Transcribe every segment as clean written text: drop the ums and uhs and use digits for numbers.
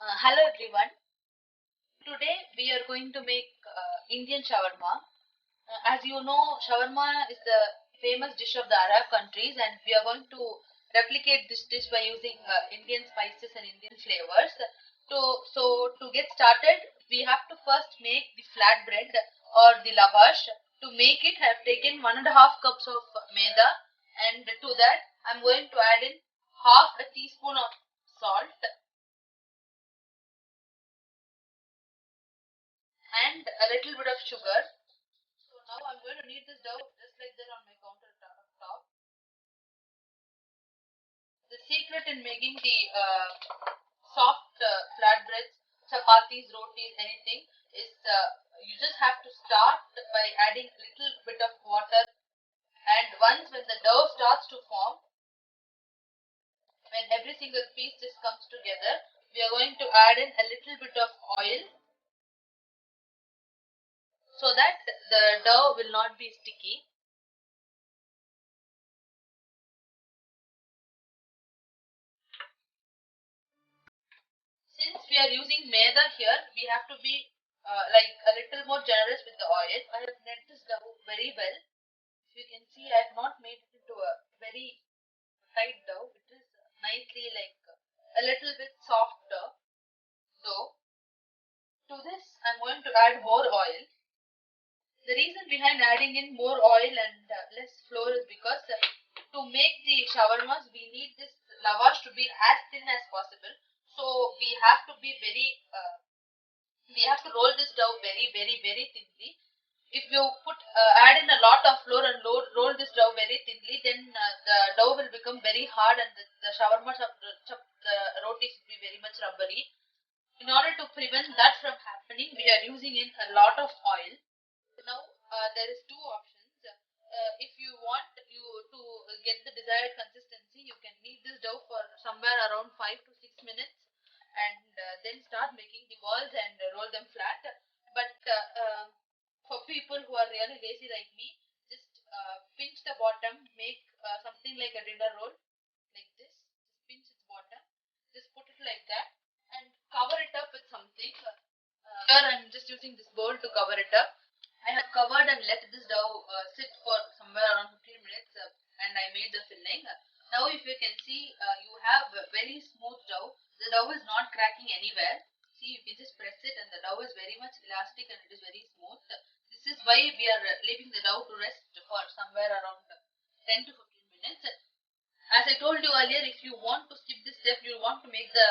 Hello everyone. Today we are going to make Indian shawarma. As you know, shawarma is the famous dish of the Arab countries, and we are going to replicate this dish by using Indian spices and Indian flavors. To get started, we have to first make the flatbread or the lavash. To make it, I have taken 1.5 cups of maida, and to that I am going to add in half a teaspoon of salt and a little bit of sugar. So now I'm going to knead this dough just like that on my countertop. The secret in making the soft flatbreads, chapatis, rotis, anything is you just have to start by adding a little bit of water, and once when the dough starts to form, when every single piece just comes together, we are going to add in a little bit of oil so that the dough will not be sticky. Since we are using maida here, we have to be like a little more generous with the oil. I have kneaded this dough very well. If you can see, I have not made it into a very tight dough. It is nicely like a little bit softer dough. To this, I'm going to add more oil. The reason behind adding in more oil and less flour is because to make the shawarmas, we need this lavash to be as thin as possible. So we have to roll this dough very thinly. If you add in a lot of flour and roll this dough very thinly, then the dough will become very hard, and the shawarma the rotis will be very much rubbery. In order to prevent that from happening, we are using in a lot of oil. Now there is two options. If you want you to get the desired consistency, you can knead this dough for somewhere around 5 to 6 minutes, and then start making the balls and roll them flat. But for people who are really lazy like me, just pinch the bottom, make something like a dinner roll, like this. Just pinch its bottom, just put it like that, and cover it up with something. Here I'm just using this bowl to cover it up. I have covered and let this dough sit for somewhere around 15 minutes, and I made the filling. Now if you can see, you have a very smooth dough. The dough is not cracking anywhere. See, you can just press it and the dough is very much elastic and it is very smooth. This is why we are leaving the dough to rest for somewhere around 10 to 15 minutes. As I told you earlier, if you want to skip this step, you want to make the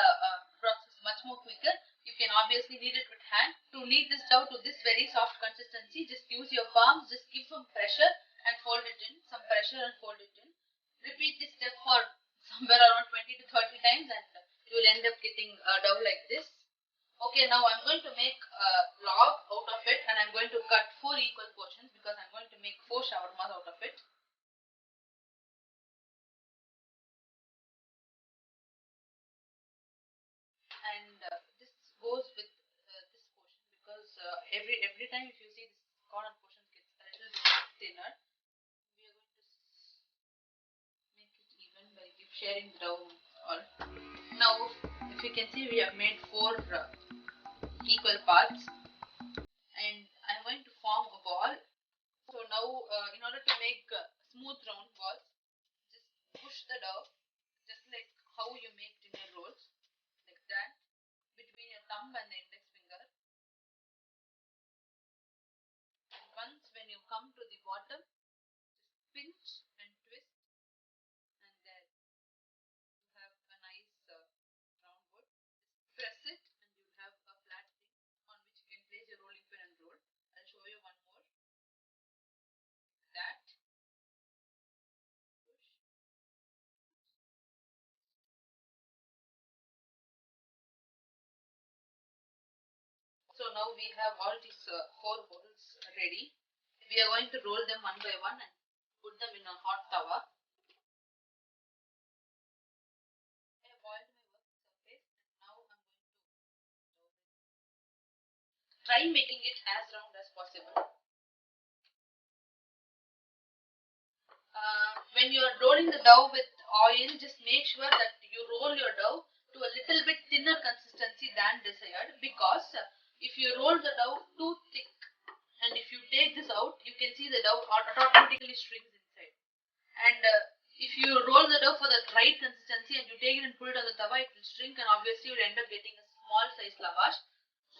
process much more quicker, you can obviously knead it with hand. To knead this dough to this very soft consistency, just use your palms, just give some pressure and fold it in, some pressure and fold it in. Repeat this step for somewhere around 20 to 30 times, and you will end up getting a dough like this. Okay, now I'm going to make a log out of it, and I'm going to cut 4 equal portions because I'm going to make 4 shawarmas out of it. And this goes with this portion because every time if you see this corner portion gets a little bit thinner, we are going to make it even by keep sharing the dough all. Now if you can see, we have made 4 equal parts, and I'm going to form a ball. So now in order to make smooth round balls, just push the dough just like how you make dinner rolls, like that, between your thumb and the index finger. Once when you come to the bottom, just pinch and twist, and then you have a nice round wood. Just press it and you have a flat thing on which you can place your rolling pin and roll. I'll show you one more. That push. So now we have all these 4 balls ready. We are going to roll them one by one and put them in a hot tawa. I have boiled my work surface, and now I'm going to try making it as round as possible. When you are rolling the dough with oil, just make sure that you roll your dough to a little bit thinner consistency than desired, because if you roll the dough too thick and if you take this out, you can see the dough automatically shrinks inside. And if you roll the dough for the right consistency and you take it and put it on the tawa, it will shrink and obviously you will end up getting a small size lavash.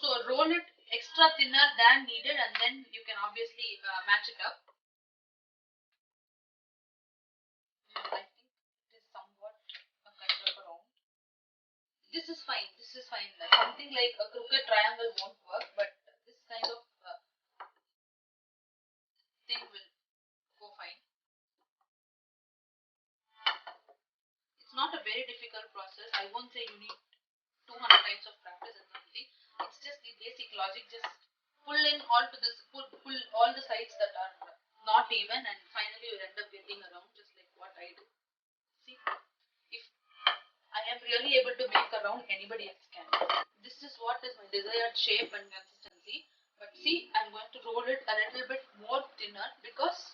So roll it extra thinner than needed and then you can obviously match it up. I think it is somewhat a kind of a round. This is fine. This is fine. Something like a crooked triangle won't work, but this kind of thing will go fine. It's not a very difficult process. I won't say you need 200 times of practice and something. It's just the basic logic. Just pull in all to this, pull all the sides that are not even, and finally you'll end up getting around just like what I do. See, if I am really able to make a round, anybody else can. This is what is my desired shape and consistency. But see, I'm going to roll it a little bit more thinner because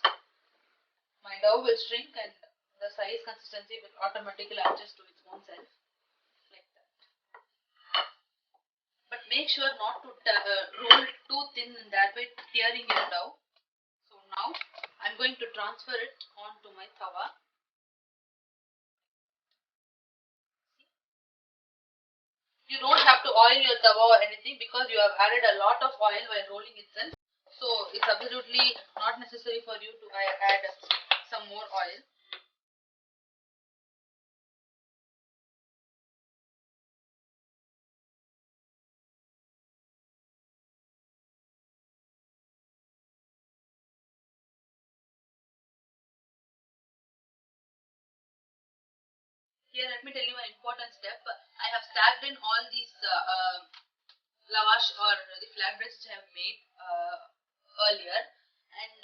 my dough will shrink and the size consistency will automatically adjust to its own self, like that. But make sure not to roll too thin and thereby tearing your dough. So now I'm going to transfer it onto my tawa. You don't have to oil your tawa or anything because you have added a lot of oil while rolling itself. So it's absolutely not necessary for you to add some more oil. Here, let me tell you an important step. I have stacked in all these lavash or the flatbreads which I have made earlier, and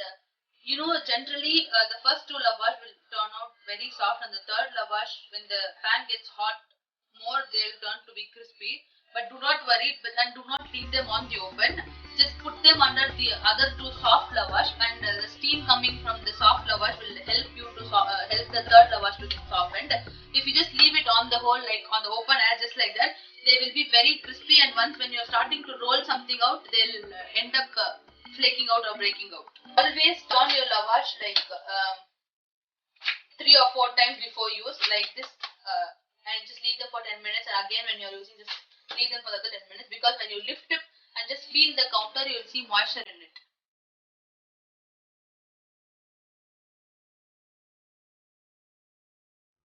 generally the first two lavash will turn out very soft, and the third lavash, when the pan gets hot more, they'll turn to be crispy. But do not worry, and do not leave them on the open. Just put them under the other two soft lavash, and the steam coming from the soft lavash will help you to help the third lavash to get softened. If you just leave it on the whole, like on the open air, just like that, they will be very crispy, and once when you're starting to roll something out, they'll end up flaking out or breaking out. Always turn your lavash like 3 or 4 times before use, like this, and just leave them for 10 minutes, and again when you're using, just leave them for the other 10 minutes, because when you lift it and just feel the counter, you'll see moisture in it.